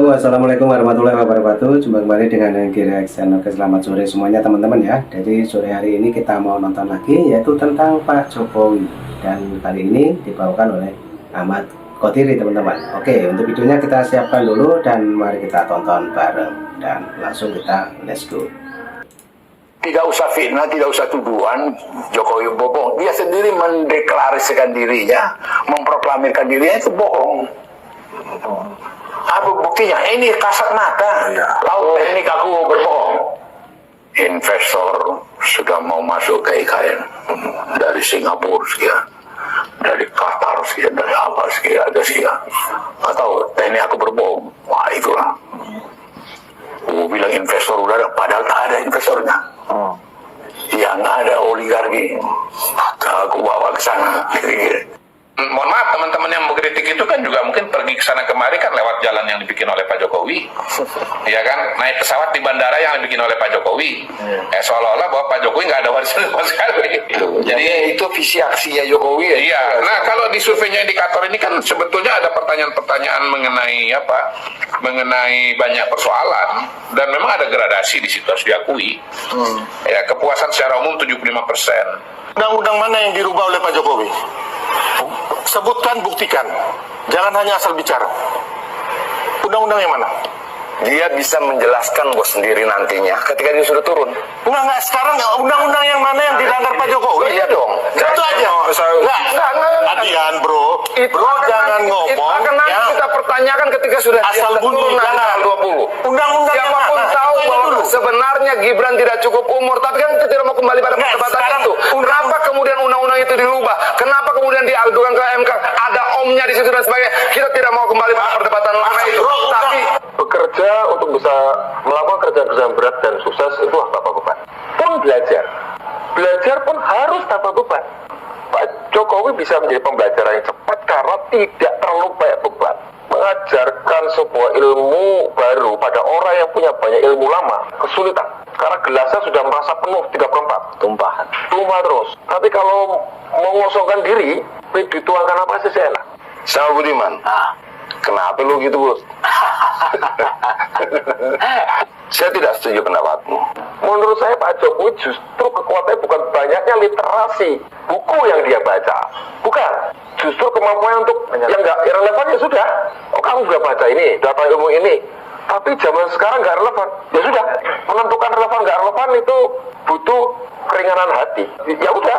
Assalamualaikum warahmatullahi wabarakatuh. Jumpa kembali dengan Hengki Reaction. Oke, selamat sore semuanya teman-teman ya. Jadi sore hari ini kita mau nonton lagi, yaitu tentang Pak Jokowi. Dan kali ini dibawakan oleh Ahmad Qodiri teman-teman. Oke, untuk videonya kita siapkan dulu dan mari kita tonton bareng. Dan langsung kita let's go. Tidak usah fitnah, tidak usah tuduhan Jokowi bohong. Dia sendiri mendeklarasikan dirinya, memproklamirkan dirinya itu bohong. Apa buktinya? Ini kasat mata. Laut teknik aku berbohong. Investor sudah mau masuk ke IKN dari Singapura sekian, dari Qatar sekian, dari apa sekian, ada sekian. Atau teknik aku berbohong. Wah itulah. Aku bilang investor udah ada, padahal tak ada investornya. Yang ada oligarki. Aku bawa ke sana. Mohon maaf, teman-teman yang mengkritik itu kan juga mungkin pergi ke sana kemari kan lewat jalan yang dibikin oleh Pak Jokowi, ya kan, naik pesawat di bandara yang dibikin oleh Pak Jokowi, seolah-olah bahwa Pak Jokowi nggak ada warisan sama sekali. Jadi itu visi aksinya Jokowi ya. Iya. Nah kalau di surveinya indikator ini kan sebetulnya ada pertanyaan-pertanyaan mengenai apa, mengenai banyak persoalan dan memang ada gradasi di situ harus diakui. Ya, kepuasan secara umum 75%. Undang-undang mana yang dirubah oleh Pak Jokowi? Sebutkan, buktikan. Jangan hanya asal bicara. Undang-undang yang mana? Dia bisa menjelaskan bos sendiri nantinya ketika dia sudah turun. Enggak, sekarang undang-undang yang mana yang dilanggar Pak Jokowi? Iya dong. Itu aja. Enggak. Adian bro, jangan ngomong. Itu akan nanti kita pertanyakan ketika sudah asal bunyi, jangan 20. Undang-undang yang Siapapun mana? tahu bahwa sebenarnya Gibran tidak cukup umur, tapi kan kita tidak mau kembali pada perdebatan itu. Kenapa kemudian undang-undang itu dirubah? Kenapa kemudian diadukan ke MK? Ada omnya di situ dan sebagainya. Kita tidak mau kembali pada perdebatan lama itu. Tapi bekerja untuk bisa melakukan kerja-kerja berat dan sukses itu harus tanpa beban. Pun belajar pun harus tanpa beban. Pak Jokowi bisa menjadi pembelajaran yang cepat karena tidak terlalu banyak beban. Mengajarkan sebuah ilmu baru pada orang yang punya banyak ilmu lama kesulitan karena gelasnya sudah merasa penuh 3/4 tumpah terus. Tapi kalau mengosongkan diri dituangkan apa sih enak. Sama Budiman. Kenapa lu gitu bos? Saya tidak setuju pendapatmu. Menurut saya Pak Jokowi justru kekuatannya bukan banyaknya literasi buku yang dia baca, bukan. Justru kemampuan untuk yang nggak relevan ya sudah. Oh kamu sudah baca ini, sudah tahu ilmu ini. Tapi zaman sekarang nggak relevan. Ya sudah, menentukan relevan nggak relevan itu butuh keringanan hati. Ya udah,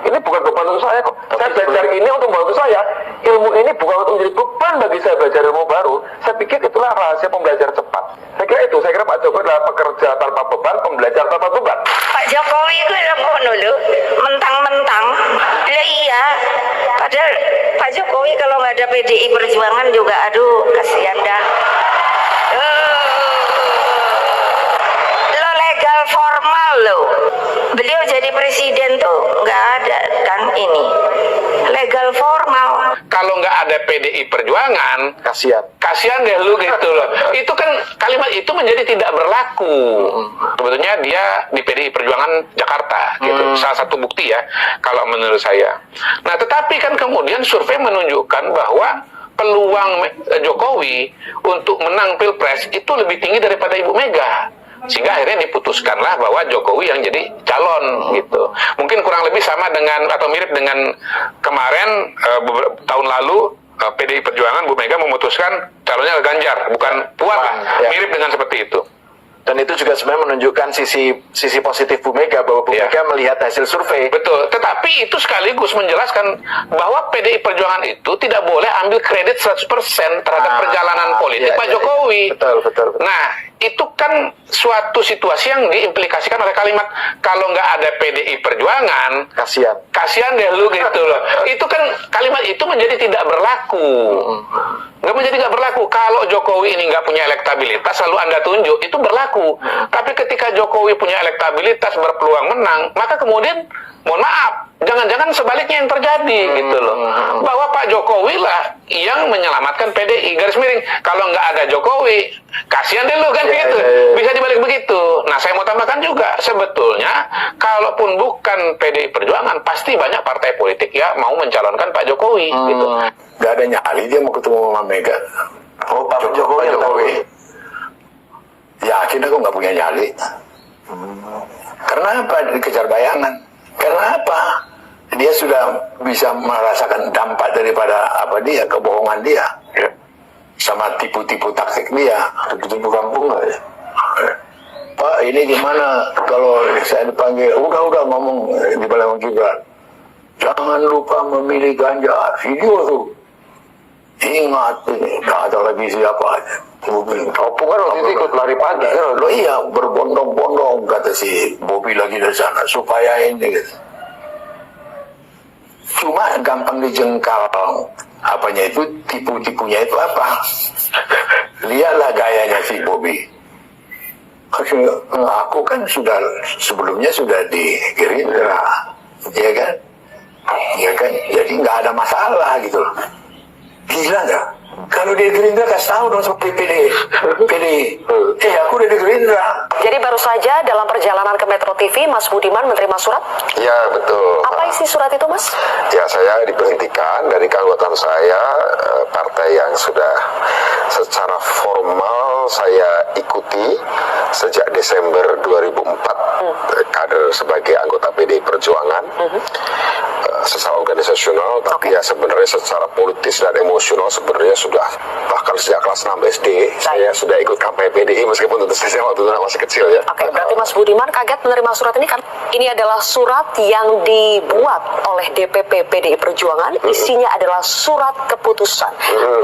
ini bukan beban untuk saya kok. Saya belajar ini untuk membantu saya. Ilmu ini bukan untuk menjadi beban bagi saya belajar ilmu baru. Saya pikir itulah rahasia pembelajar cepat. Saya kira itu. Saya kira Pak Jokowi adalah pekerja tanpa beban, pembelajar tanpa beban. Pak Jokowi itu ngono lho, mentang-mentang. Lah iya. Padahal Pak Jokowi kalau nggak ada PDI Perjuangan juga aduh kasihan dah. Lo legal formal lo. Beliau jadi presiden tuh nggak ada kan ini. Legal formal. Kalau nggak ada PDI Perjuangan, Kasihan deh lu gitu loh. Itu kan kalimat itu menjadi tidak berlaku. Sebetulnya dia di PDI Perjuangan Jakarta gitu. Salah satu bukti ya kalau menurut saya. Nah, tetapi kan kemudian survei menunjukkan bahwa peluang Jokowi untuk menang Pilpres itu lebih tinggi daripada Ibu Mega. Sehingga akhirnya diputuskanlah bahwa Jokowi yang jadi calon gitu. Mungkin kurang lebih sama dengan atau mirip dengan kemarin tahun lalu PDI Perjuangan Bu Mega memutuskan calonnya Ganjar, bukan Puan lah. Mirip dengan seperti itu. Dan itu juga sebenarnya menunjukkan sisi positif Bu Mega, bahwa Bu Mega melihat hasil survei. Betul, tetapi itu sekaligus menjelaskan bahwa PDI Perjuangan itu tidak boleh ambil kredit 100% terhadap perjalanan politik Pak Jokowi. Betul. Nah, itu kan suatu situasi yang diimplikasikan oleh kalimat kalau nggak ada PDI Perjuangan, kasihan deh lu gitu loh. Itu kan kalimat itu menjadi tidak berlaku. Nggak berlaku. Kalau Jokowi ini nggak punya elektabilitas, lalu Anda tunjuk, itu berlaku. Tapi ketika Jokowi punya elektabilitas, berpeluang menang, maka kemudian, mohon maaf, jangan-jangan sebaliknya yang terjadi gitu loh. Bahwa Pak Jokowi lah yang menyelamatkan PDI. Garis miring, kalau nggak ada Jokowi, kasihan deh lu kan gitu. Bisa dibalik begitu. Nah, saya mau tambahkan juga, sebetulnya kalaupun bukan PDI Perjuangan, pasti banyak partai politik ya mau mencalonkan Pak Jokowi gitu. Gak ada nyali dia mau ketemu sama Mega. Oh, Pak Jokowi. Yakin aku nggak punya nyali. Karena apa? Dikejar bayangan. Karena apa? Dia sudah bisa merasakan dampak daripada kebohongan dia. Sama tipu-tipu taktik dia. Tipu-tipu kampung lah ya. Pak, ini gimana kalau saya dipanggil? Udah ngomong di Balai Gibran. Jangan lupa memilih ganja. Video tuh. Ingat, nggak ada lagi siapa. Opung kan waktu itu ikut lari pagi kan? Lo iya, berbondong-bondong kata si Bobi lagi dari sana supaya ini gitu. Cuma gampang dijengkal. Apanya itu, tipu-tipunya itu apa? Lihatlah gayanya si Bobi. Aku kan sebelumnya sudah di Gerindra, ya kan? Ya kan? Jadi nggak ada masalah gitu loh. Gila nggak? Kalau di Gerindra kasih tahu dong seperti PD. Aku udah di Gerindra. Jadi baru saja dalam perjalanan ke Metro TV, Mas Budiman menerima surat. Ya betul. Apa isi surat itu, Mas? Ya, saya diberhentikan dari keanggotaan saya, partai yang sudah secara formal saya ikuti sejak Desember 2004, kader sebagai anggota PDI Perjuangan, secara organisasional, tapi ya sebenarnya secara politis dan emosional sebenarnya sudah bahkan sejak kelas 6 SD saya sudah ikut kampanye PDI meskipun tentu saja waktu itu masih kecil ya. Oke, berarti Mas Budiman kaget menerima surat ini kan? Ini adalah surat yang dibuat oleh DPP PDI Perjuangan. Isinya adalah surat keputusan,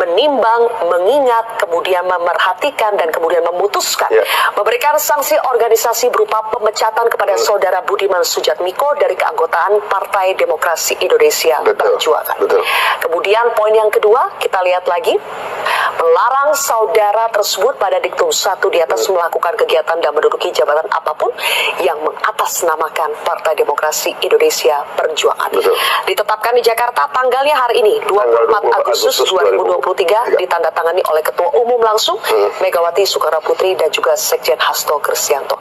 menimbang, mengingat, kemudian memerhatikan dan kemudian memutuskan memberikan sanksi organisasi berupa pemecatan kepada saudara Budiman Sujatmiko dari keanggotaan Partai Demokrasi Indonesia Perjuangan. Kemudian poin yang kedua, kita lihat lagi, melarang saudara tersebut pada diktum 1 di atas melakukan kegiatan dan menduduki jabatan apapun yang mengatasnamakan Partai Demokrasi Indonesia Perjuangan. Ditetapkan di Jakarta tanggalnya hari ini 24 Agustus 2023, ditandatangani oleh Ketua Umum langsung Megawati Soekarno Putri dan juga Sekjen Hasto Kristianto.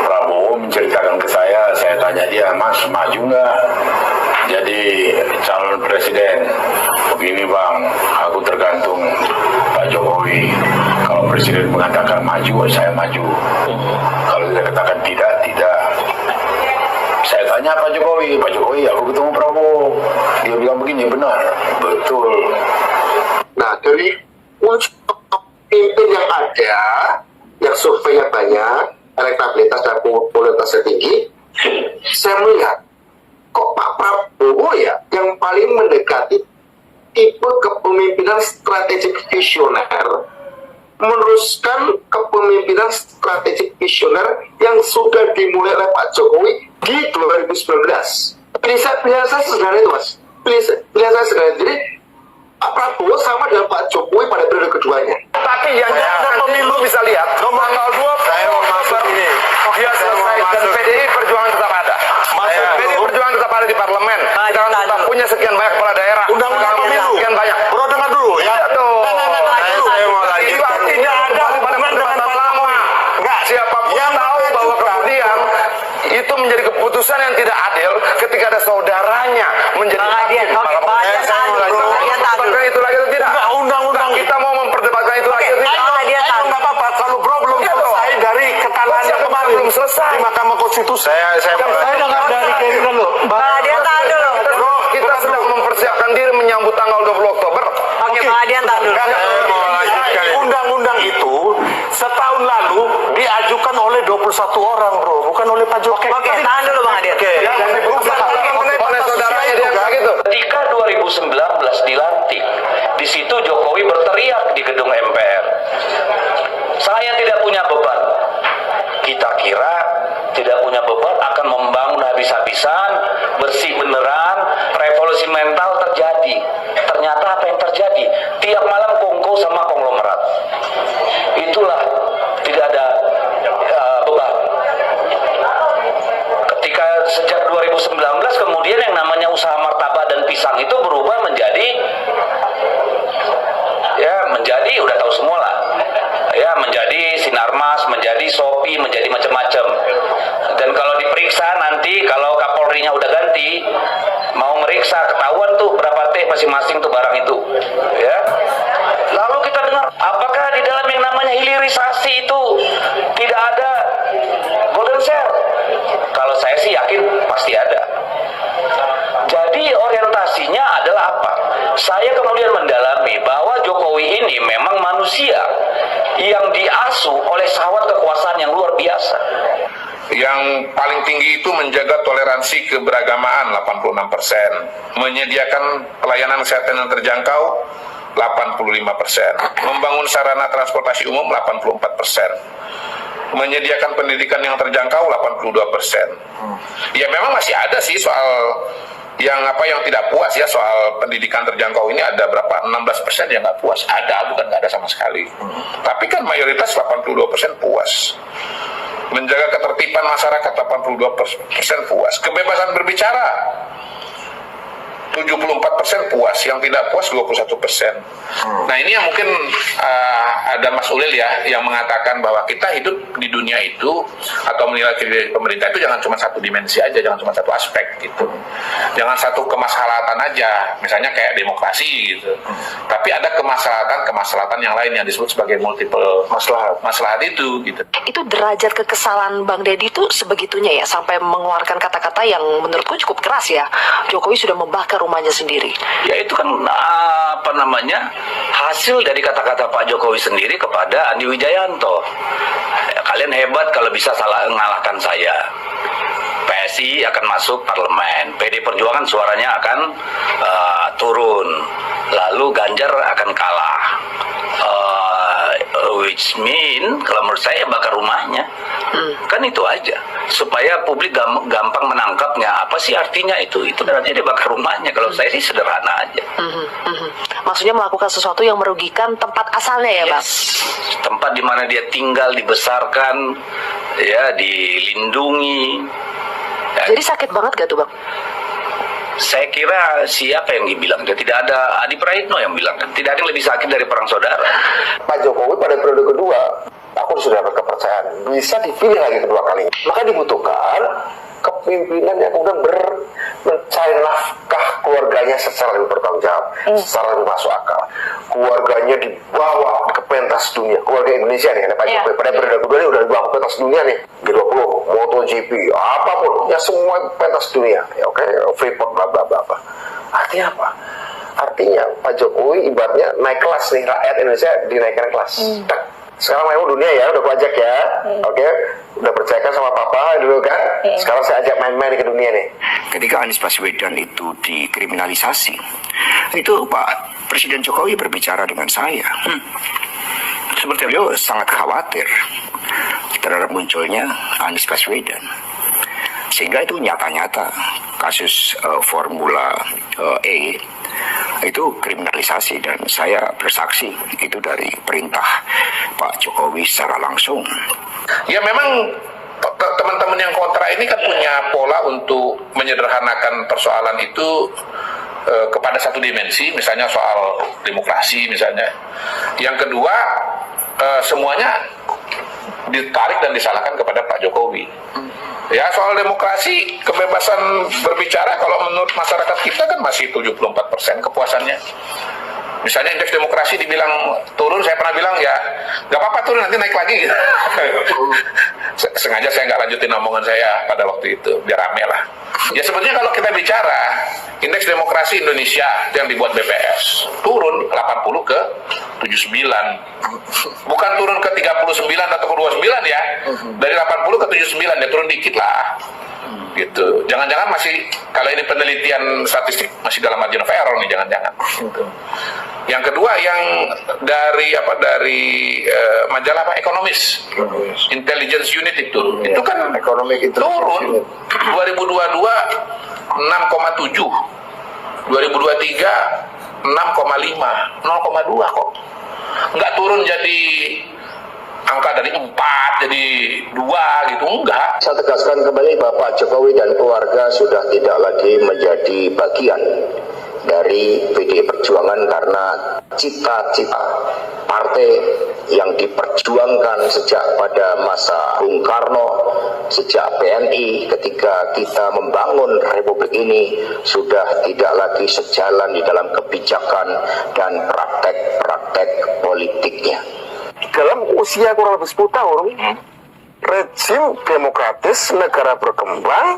Prabowo menceritakan ke saya tanya dia, Mas maju nggak jadi calon presiden? Begini Bang, aku tergantung Pak Jokowi. Kalau presiden mengatakan maju, saya maju. Kalau dia katakan tidak. Saya tanya Pak Jokowi, aku ketemu Prabowo. Dia bilang begini, benar, betul. Nah, dari pemimpin yang ada, yang surveinya banyak, elektabilitas dan popularitasnya tinggi, saya melihat kok Pak Prabowo ya yang paling mendekati tipe kepemimpinan strategik visioner, meneruskan kepemimpinan strategik visioner yang sudah dimulai oleh Pak Jokowi di 2019. Pilihan saya sederhana itu, Mas. Pilihan saya sederhana. Jadi Pak Prabowo sama dengan Pak Jokowi pada periode keduanya. Tapi yang pemilu bisa lihat tanggal 2 Saya mau masuk ini. dia selesai dan PDI Perjuangan tetap ada. PDI Perjuangan tetap ada di parlemen. Kita tetap punya sekian banyak kepala daerah. Undang-undang pemilu. Sekian banyak. Bro, dengar dulu ya. Saya mau lanjutkan. Itu artinya ada pada perdebatan lama. Enggak. Siapapun Yang tahu bahwa mengajukan. kemudian itu menjadi keputusan yang tidak adil ketika ada saudaranya menjadi hakim. Memperdebatkan itu lagi atau tidak? Undang-undang Kita mau memperdebatkan itu lagi atau tidak? Ayo, nggak apa-apa. Kalau bro belum selesai dari kekalahannya kemarin belum selesai di Mahkamah Konstitusi. Saya dengar dari Gerindra loh. Kita sedang mempersiapkan diri menyambut tanggal 20 Oktober. Undang-undang itu setahun lalu diajukan oleh 21 orang, bro, bukan oleh Pak Jokowi. Tahan dulu Bang Adian. Yang diperlukan oleh saudaranya dia begitu. Ketika 2019 dilantik, di situ Jokowi berteriak di gedung MPR, saya tidak punya beban. Kita kira tidak punya beban akan membangun habis-habisan, bersih beneran, revolusi mental terjadi. Ternyata apa yang terjadi? Tiap malam kongko sama konglomerat. Itulah tidak ada beban. Ketika sejak 2019 kemudian yang namanya usaha martabak dan pisang itu berubah menjadi udah tahu semua lah. Ya, menjadi Sinarmas, menjadi Shopee, menjadi macam-macam. Dan kalau diperiksa nanti, kalau Kapolrinya udah ganti, mau meriksa ketahuan tuh berapa teh masing-masing tuh barang itu. Ya. Lalu kita dengar Saya kemudian mendalami bahwa Jokowi ini memang manusia yang diasuh oleh syahwat kekuasaan yang luar biasa. Yang paling tinggi itu menjaga toleransi keberagamaan 86%, menyediakan pelayanan kesehatan yang terjangkau 85%, membangun sarana transportasi umum 84%, menyediakan pendidikan yang terjangkau 82%. Ya memang masih ada sih soal yang tidak puas ya, soal pendidikan terjangkau ini ada berapa? 16% yang nggak puas. Ada, bukan nggak ada sama sekali. Tapi kan mayoritas 82% puas. Menjaga ketertiban masyarakat 82% puas. Kebebasan berbicara 74% puas, yang tidak puas 21%. Nah ini yang mungkin ada Mas Ulil ya, yang mengatakan bahwa kita hidup di dunia itu atau menilai kinerja pemerintah itu jangan cuma satu dimensi aja, jangan cuma satu aspek gitu, jangan satu kemaslahatan aja, misalnya kayak demokrasi gitu. Tapi ada kemaslahatan yang lain yang disebut sebagai multiple maslahat itu gitu. Itu derajat kekesalan Bang Deddy itu sebegitunya ya, sampai mengeluarkan kata-kata yang menurutku cukup keras ya. Jokowi sudah membakar rumahnya sendiri. Ya itu kan hasil dari kata-kata Pak Jokowi sendiri kepada Andi Wijayanto. Ya, kalian hebat kalau bisa ngalahkan saya. PSI akan masuk parlemen, PD Perjuangan suaranya akan turun, lalu Ganjar akan kalah. Which mean kalau menurut saya bakar rumahnya. Kan itu aja, supaya publik gampang menangkapnya. Apa sih artinya itu berarti dia bakar rumahnya. Kalau saya sih sederhana aja. Maksudnya melakukan sesuatu yang merugikan tempat asalnya ya, Bang? Tempat di mana dia tinggal, dibesarkan, ya, dilindungi. Ya. Jadi sakit banget gak tuh, Bang? Saya kira siapa yang dibilang? Dia tidak ada, Adi Praitno yang bilang, tidak ada yang lebih sakit dari perang saudara. Pak Jokowi pada periode kedua, aku sudah dapat kepercayaan, bisa dipilih lagi kedua kali. Maka dibutuhkan kepemimpinan yang kemudian mencari nafkah keluarganya secara lebih bertanggung jawab, secara lebih masuk akal. Keluarganya dibawa ke pentas dunia, keluarga Indonesia nih, Pak Jokowi pada periode kedua ini udah dibawa ke pentas dunia nih, G20, MotoGP, apapun, ya semua pentas dunia, ya oke, Freeport, bla bla bla. Artinya apa? Artinya Pak Jokowi ibaratnya naik kelas nih, rakyat Indonesia dinaikkan kelas. Sekarang mau dunia ya, udah kuajak ya, oke, udah percayakan sama papa dulu kan, sekarang saya ajak main-main ke dunia nih. Ketika Anies Baswedan itu dikriminalisasi, itu Pak Presiden Jokowi berbicara dengan saya. Seperti beliau sangat khawatir terhadap munculnya Anies Baswedan. Sehingga itu nyata-nyata kasus Formula E itu kriminalisasi, dan saya bersaksi itu dari perintah Pak Jokowi secara langsung. Ya memang teman-teman yang kontra ini kan punya pola untuk menyederhanakan persoalan itu kepada satu dimensi, misalnya soal demokrasi misalnya. Yang kedua, semuanya ditarik dan disalahkan kepada Pak Jokowi. Ya soal demokrasi, kebebasan berbicara kalau menurut masyarakat kita kan masih 74% kepuasannya. Misalnya indeks demokrasi dibilang turun, saya pernah bilang ya gak apa-apa turun, nanti naik lagi gitu. Sengaja saya nggak lanjutin omongan saya pada waktu itu, biar rame lah. Ya sebetulnya kalau kita bicara indeks demokrasi Indonesia yang dibuat BPS turun 80 ke 79, bukan turun ke 39 atau ke 29 ya, dari 80 ke 79 ya, turun dikit lah gitu. Jangan-jangan masih, kalau ini penelitian statistik masih dalam margin of error nih, jangan-jangan gitu. Yang kedua yang dari majalah Ekonomis, Intelligence Unit itu kan turun 2022 6,7, 2023 6,5, 0,2 kok. Nggak turun jadi angka dari 4 jadi 2 gitu, enggak. Saya tegaskan kembali bahwa Pak Jokowi dan keluarga sudah tidak lagi menjadi bagian dari PDI Perjuangan, karena cita-cita partai yang diperjuangkan sejak pada masa Bung Karno, sejak PNI, ketika kita membangun Republik ini sudah tidak lagi sejalan di dalam kebijakan dan praktek-praktek politiknya. Dalam usia kurang lebih 10 tahun, rejim demokratis negara berkembang,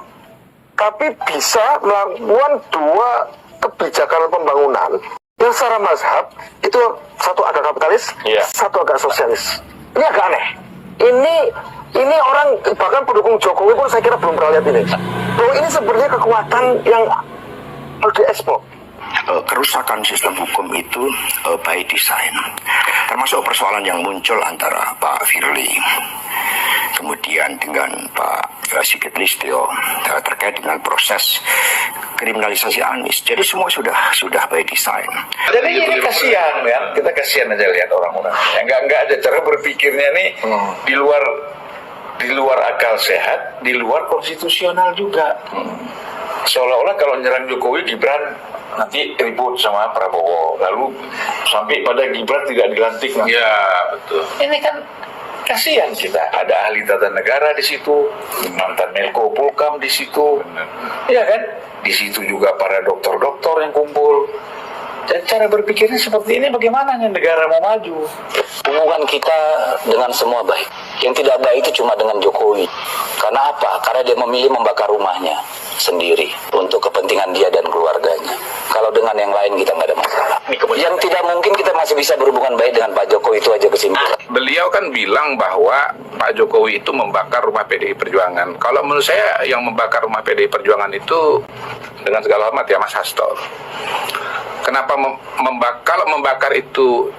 tapi bisa melakukan 2 kebijakan pembangunan secara mazhab itu satu agak kapitalis, satu agak sosialis. Ini agak aneh. Ini orang bahkan pendukung Jokowi pun saya kira belum pernah lihat ini. Bahwa ini sebenarnya kekuatan yang harus diekspor. Kerusakan sistem hukum itu by design, termasuk persoalan yang muncul antara Pak Firly kemudian dengan Pak Sigit Listio terkait dengan proses kriminalisasi Anies. Jadi semua sudah by design. Jadi ini kasihan ya, kita kasihan aja lihat orang-orang. Enggak ada cara berpikirnya nih di luar akal sehat, di luar konstitusional juga. Seolah-olah kalau nyerang Jokowi, Gibran nanti ribut sama Prabowo, lalu sampai pada Gibran tidak dilantik. Ya betul. Ini kan kasihan kita. Ada ahli tata negara di situ, mantan Menko Polhukam di situ, iya kan? Di situ juga para dokter-dokter yang kumpul. Dan cara berpikirnya seperti ini, bagaimana nih negara mau maju? Hubungan kita dengan semua baik. Yang tidak baik itu cuma dengan Jokowi. Karena apa? Karena dia memilih membakar rumahnya sendiri untuk kepentingan dia dan keluarganya. Kalau dengan yang lain kita nggak ada masalah. Yang tidak mungkin kita masih bisa berhubungan baik dengan Pak Jokowi, itu aja kesimpulan. Beliau kan bilang bahwa Pak Jokowi itu membakar rumah PDI Perjuangan. Kalau menurut saya yang membakar rumah PDI Perjuangan itu, dengan segala hormat ya Mas Hasto, kenapa kalau membakar itu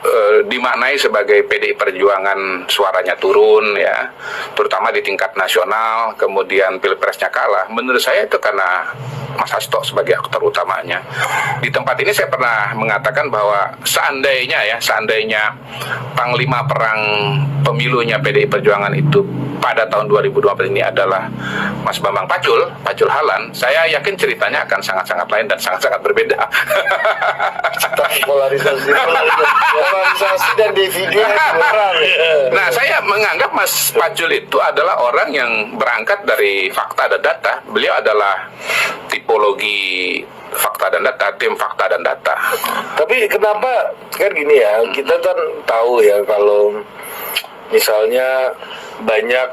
dimaknai sebagai PDI Perjuangan suaranya turun ya, terutama di tingkat nasional, kemudian pilpresnya kalah. Menurut saya itu karena Mas Hasto sebagai aktor utamanya. Di tempat ini saya pernah mengatakan bahwa seandainya panglima perang pemilunya PDI Perjuangan itu pada tahun 2024 ini adalah Mas Bambang Pacul Halan, saya yakin ceritanya akan sangat-sangat lain dan sangat-sangat berbeda. Polarisasi dan dividen. Nah, saya menganggap Mas Pacul itu adalah orang yang berangkat dari fakta dan data. Beliau adalah tipologi fakta dan data, tim fakta dan data. Tapi kenapa kan gini ya, kita kan tahu ya kalau misalnya banyak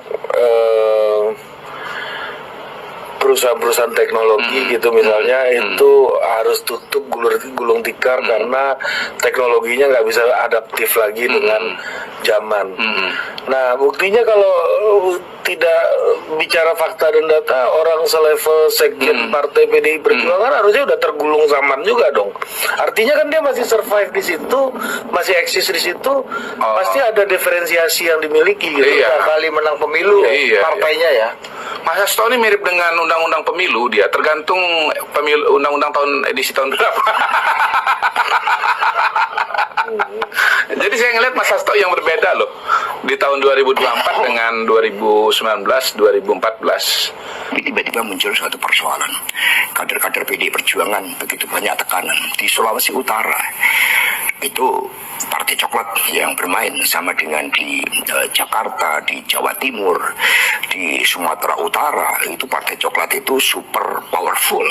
perusahaan-perusahaan teknologi gitu misalnya itu harus tutup gulung tikar karena teknologinya nggak bisa adaptif lagi dengan zaman. Nah, buktinya kalau tidak bicara fakta dan data, orang selevel sekjen partai PDI Perjuangan harusnya udah tergulung zaman juga dong. Artinya kan dia masih survive di situ, masih eksis di situ, pasti ada diferensiasi yang dimiliki gitu. Kali menang pemilu partainya ya. Mas Hasto ini mirip dengan undang-undang pemilu, dia tergantung pemilu undang-undang edisi tahun berapa. Jadi saya ngelihat Mas Hasto yang berbeda loh di tahun 2024 dengan 2019-2014. Tiba-tiba muncul suatu persoalan. Kader-kader PDI Perjuangan begitu banyak tekanan. Di Sulawesi Utara itu Partai Coklat yang bermain, sama dengan di Jakarta, di Jawa Timur, di Sumatera Utara. Itu Partai Coklat itu super powerful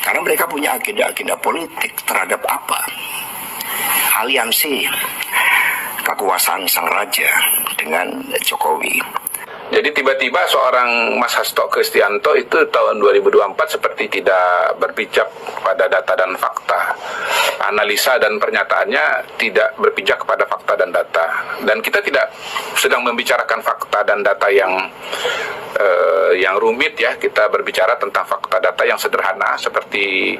karena mereka punya agenda-agenda politik terhadap apa? Aliansi kekuasaan sang raja dengan Jokowi. Jadi tiba-tiba seorang Mas Hasto Kristianto itu tahun 2024 seperti tidak berpijak pada data dan fakta. Analisa dan pernyataannya tidak berpijak kepada fakta dan data. Dan kita tidak sedang membicarakan fakta dan data yang rumit ya. Kita berbicara tentang fakta data yang sederhana seperti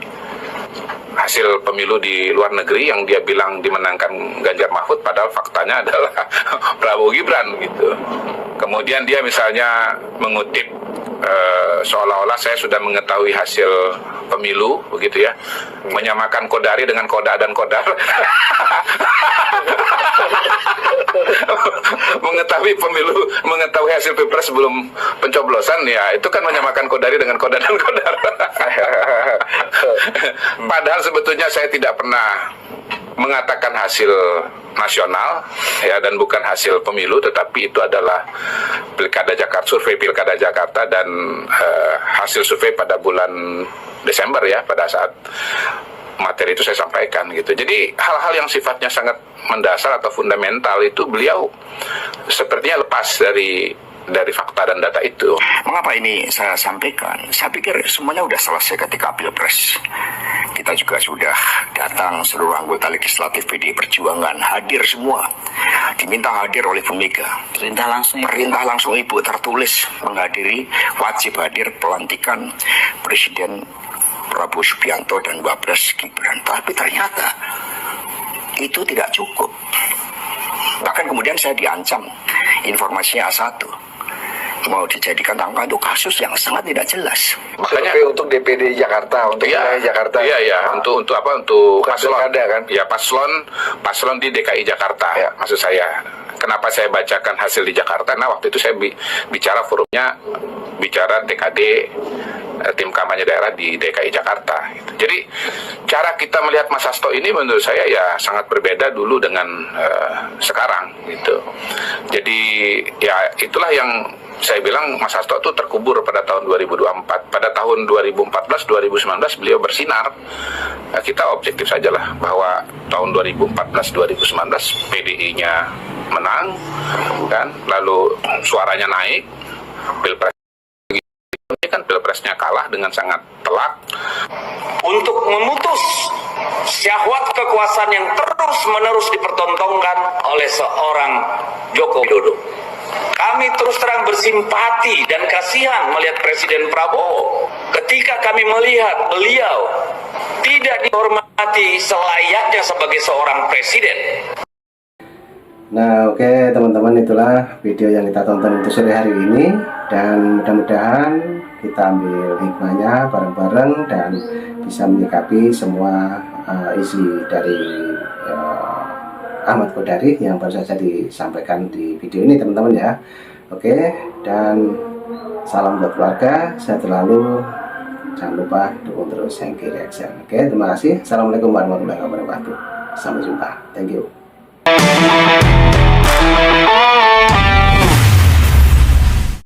hasil pemilu di luar negeri yang dia bilang dimenangkan Ganjar Mahfud, padahal faktanya adalah Prabowo Gibran gitu. Kemudian dia misalnya mengutip seolah-olah saya sudah mengetahui hasil pemilu begitu ya, menyamakan Kodari dengan Koda dan Kodar. mengetahui hasil Pilpres sebelum pencoblosan ya, itu kan menyamakan Kodari dengan Koda dan Kodar. Padahal sebetulnya saya tidak pernah mengatakan hasil nasional ya, dan bukan hasil pemilu, tetapi itu adalah Pilkada Jakarta, survei Pilkada Jakarta dan hasil survei pada bulan Desember ya, pada saat materi itu saya sampaikan gitu. Jadi hal-hal yang sifatnya sangat mendasar atau fundamental itu beliau sepertinya lepas dari fakta dan data itu. Mengapa ini saya sampaikan? Saya pikir semuanya udah selesai ketika Pilpres. Kita kita juga sudah datang, seluruh anggota legislatif PDI Perjuangan hadir semua. Diminta hadir oleh Bu Mega. Perintah langsung Ibu tertulis menghadiri, wajib hadir pelantikan Presiden Prabowo Subianto dan Wapres Gibran. Tapi ternyata itu tidak cukup. Bahkan kemudian saya diancam informasinya A1. Mau dijadikan tangga itu kasus yang sangat tidak jelas. Makanya untuk DPD Jakarta, untuk wilayah Jakarta. Iya, untuk apa? Untuk paslon, kan? Ya paslon di DKI Jakarta. Ya, maksud saya. Kenapa saya bacakan hasil di Jakarta? Nah, waktu itu saya bicara forumnya, bicara TKD, tim kampanye daerah di DKI Jakarta. Gitu. Jadi cara kita melihat Mas Hasto ini menurut saya ya sangat berbeda dulu dengan sekarang. Gitu. Jadi ya itulah yang saya bilang Mas Hasto itu terkubur pada tahun 2024. Pada tahun 2014-2019 beliau bersinar. Nah, kita objektif sajalah bahwa tahun 2014-2019 PDI-nya menang, kan? Lalu suaranya naik. Pilpres ini kan pilpresnya kalah dengan sangat telak. Untuk memutus syahwat kekuasaan yang terus-menerus dipertontonkan oleh seorang Joko Widodo. Kami terus terang bersimpati dan kasihan melihat Presiden Prabowo ketika kami melihat beliau tidak dihormati selayaknya sebagai seorang presiden. Nah oke teman-teman, itulah video yang kita tonton untuk sore hari ini, dan mudah-mudahan kita ambil hikmahnya bareng-bareng dan bisa menyikapi semua isi dari Ahmad Kodari yang baru saja disampaikan di video ini teman-teman ya. Oke, dan salam buat keluarga, sehat selalu, jangan lupa dukung terus Hengki Reaction. Oke, terima kasih. Assalamualaikum warahmatullahi wabarakatuh, sampai jumpa, thank you.